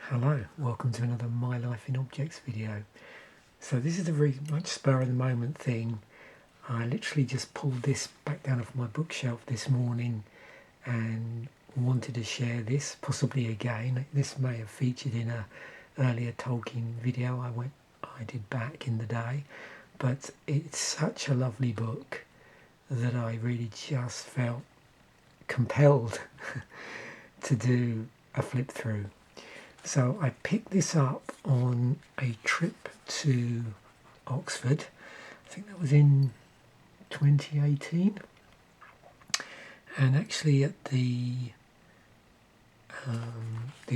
Hello, welcome to another My Life in Objects video. So this is a very much spur of the moment thing. I literally just pulled this back down off my bookshelf this morning and wanted to share this, possibly again. This may have featured in a earlier Tolkien video I did back in the day, but it's such a lovely book that I really just felt compelled to do a flip through. So I picked this up on a trip to Oxford. I think that was in 2018. And actually at the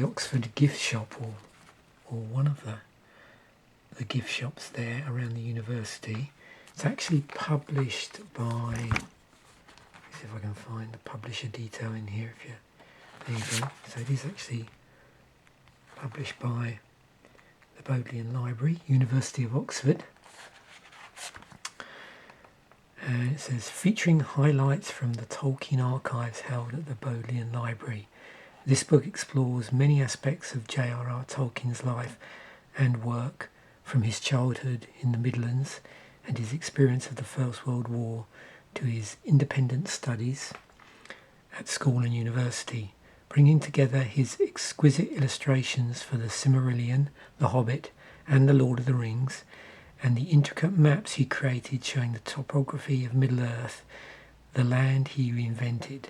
Oxford gift shop, or one of the gift shops there around the university. It's actually published by, let's see if I can find the publisher detail in here. There you go. So it is actually published by the Bodleian Library, University of Oxford. And it says, featuring highlights from the Tolkien archives held at the Bodleian Library. This book explores many aspects of J.R.R. Tolkien's life and work, from his childhood in the Midlands and his experience of the First World War to his independent studies at school and university, bringing together his exquisite illustrations for the Silmarillion, The Hobbit and The Lord of the Rings, and the intricate maps he created showing the topography of Middle-earth, the land he reinvented.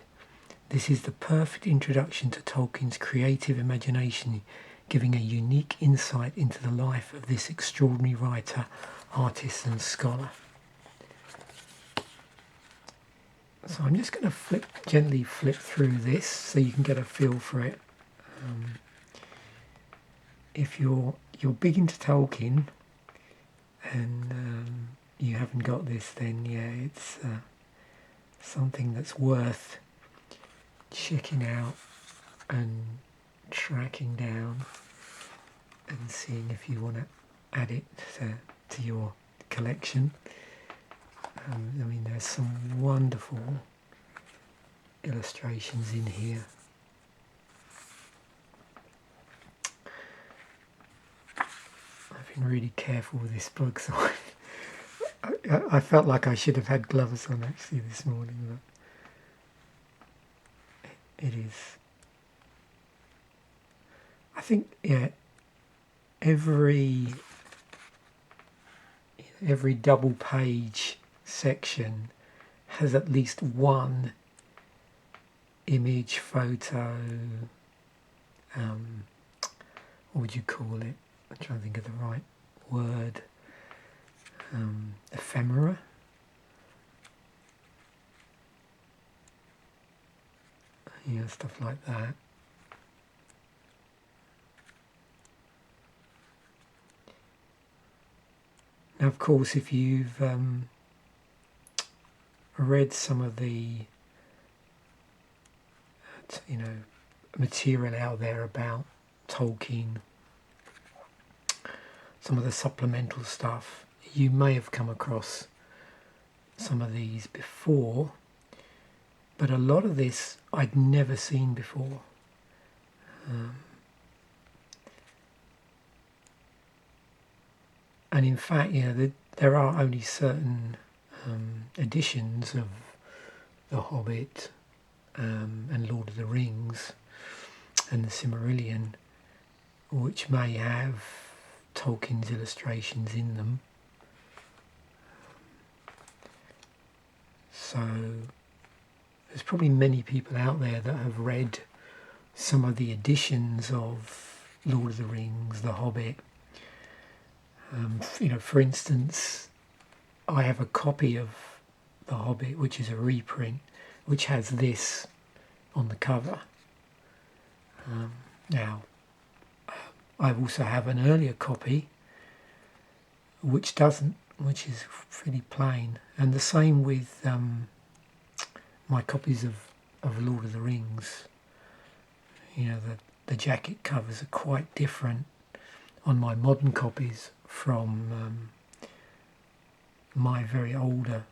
This is the perfect introduction to Tolkien's creative imagination, giving a unique insight into the life of this extraordinary writer, artist and scholar. So I'm just going to gently flip through this so you can get a feel for it. If you're big into Tolkien and you haven't got this, then yeah, it's something that's worth checking out and tracking down and seeing if you want to add it to your collection. I mean, there's some wonderful illustrations in here. I've been really careful with this book, so I felt like I should have had gloves on actually this morning, but it is. I think, yeah, every double page section has at least one image, photo, what would you call it? I'm trying to think of the right word. Ephemera. Yeah, stuff like that. Now, of course, if you've read some of the material out there about Tolkien, some of the supplemental stuff, you may have come across some of these before, but a lot of this I'd never seen before. And in fact, there are only certain editions of The Hobbit and Lord of the Rings and the Silmarillion which may have Tolkien's illustrations in them. So there's probably many people out there that have read some of the editions of Lord of the Rings, The Hobbit. For instance, I have a copy of The Hobbit, which is a reprint, which has this on the cover. Now, I also have an earlier copy, which doesn't, which is pretty plain, and the same with my copies of Lord of the Rings. The jacket covers are quite different on my modern copies from my very older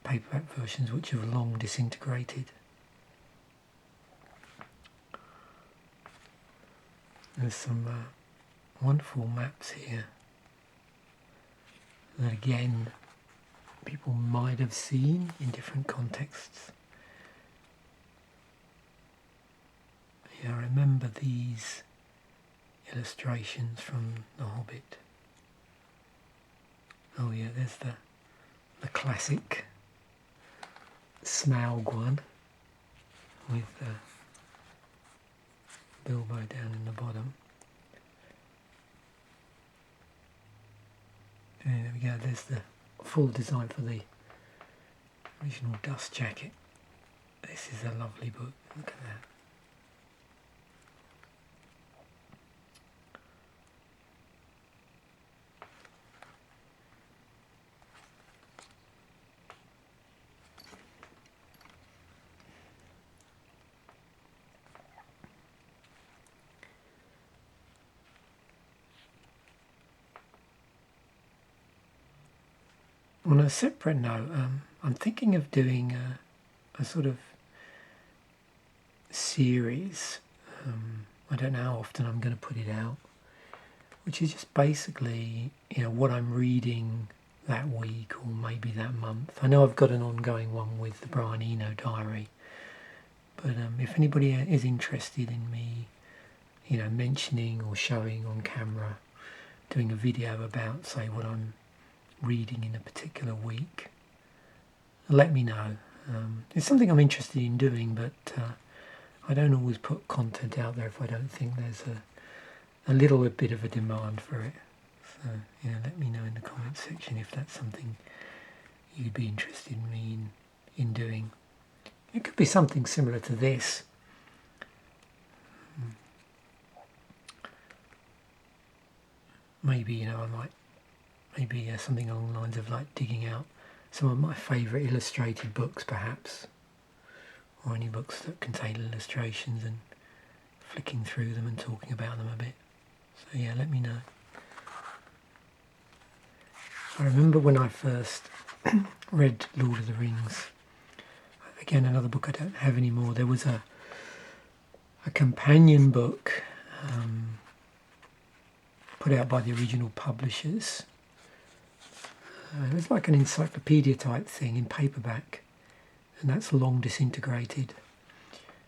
paperback versions, which have long disintegrated. There's some wonderful maps here that again people might have seen in different contexts. Yeah, I remember these illustrations from The Hobbit. Oh yeah, there's the classic Smaug one with Bilbo down in the bottom. And there we go, there's the full design for the original dust jacket. This is a lovely book, look at that. On a separate note, I'm thinking of doing a sort of series. I don't know how often I'm going to put it out, which is just basically, you know, what I'm reading that week or maybe that month. I know I've got an ongoing one with the Brian Eno diary, but if anybody is interested in me, you know, mentioning or showing on camera, doing a video about, say, what I'm reading in a particular week, let me know. It's something I'm interested in doing, but I don't always put content out there if I don't think there's a little bit of a demand for it. So yeah, let me know in the comments section if that's something you'd be interested in me in doing. It could be something similar to this. Maybe, you know, I might maybe something along the lines of like digging out some of my favourite illustrated books perhaps, or any books that contain illustrations and flicking through them and talking about them a bit. So yeah, let me know. I remember when I first read Lord of the Rings, again another book I don't have anymore, there was a companion book put out by the original publishers. It was like an encyclopedia type thing in paperback, and that's long disintegrated.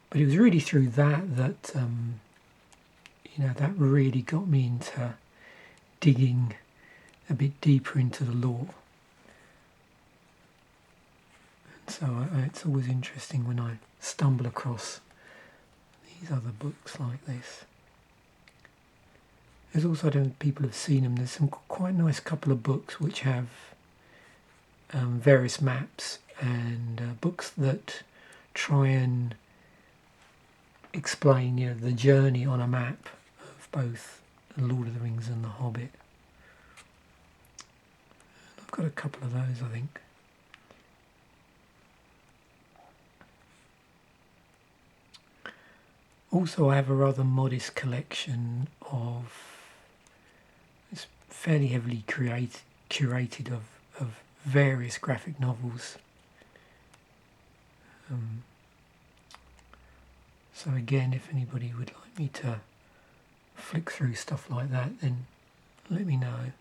But it was really through that you know, that really got me into digging a bit deeper into the lore. And so it's always interesting when I stumble across these other books like this. There's also, I don't know if people have seen them, there's some quite nice couple of books which have various maps and books that try and explain, you know, the journey on a map of both The Lord of the Rings and The Hobbit. I've got a couple of those, I think. Also, I have a rather modest collection of, it's fairly heavily curated of various graphic novels. So again, if anybody would like me to flick through stuff like that, then let me know.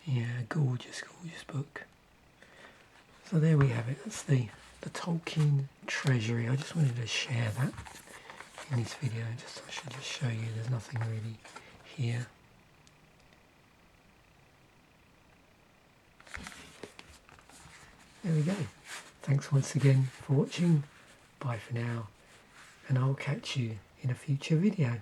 Yeah, gorgeous, gorgeous book. So there we have it. That's the Tolkien Treasury. I just wanted to share that in this video. I should just show you there's nothing really here. There we go. Thanks once again for watching. Bye for now, and I'll catch you in a future video.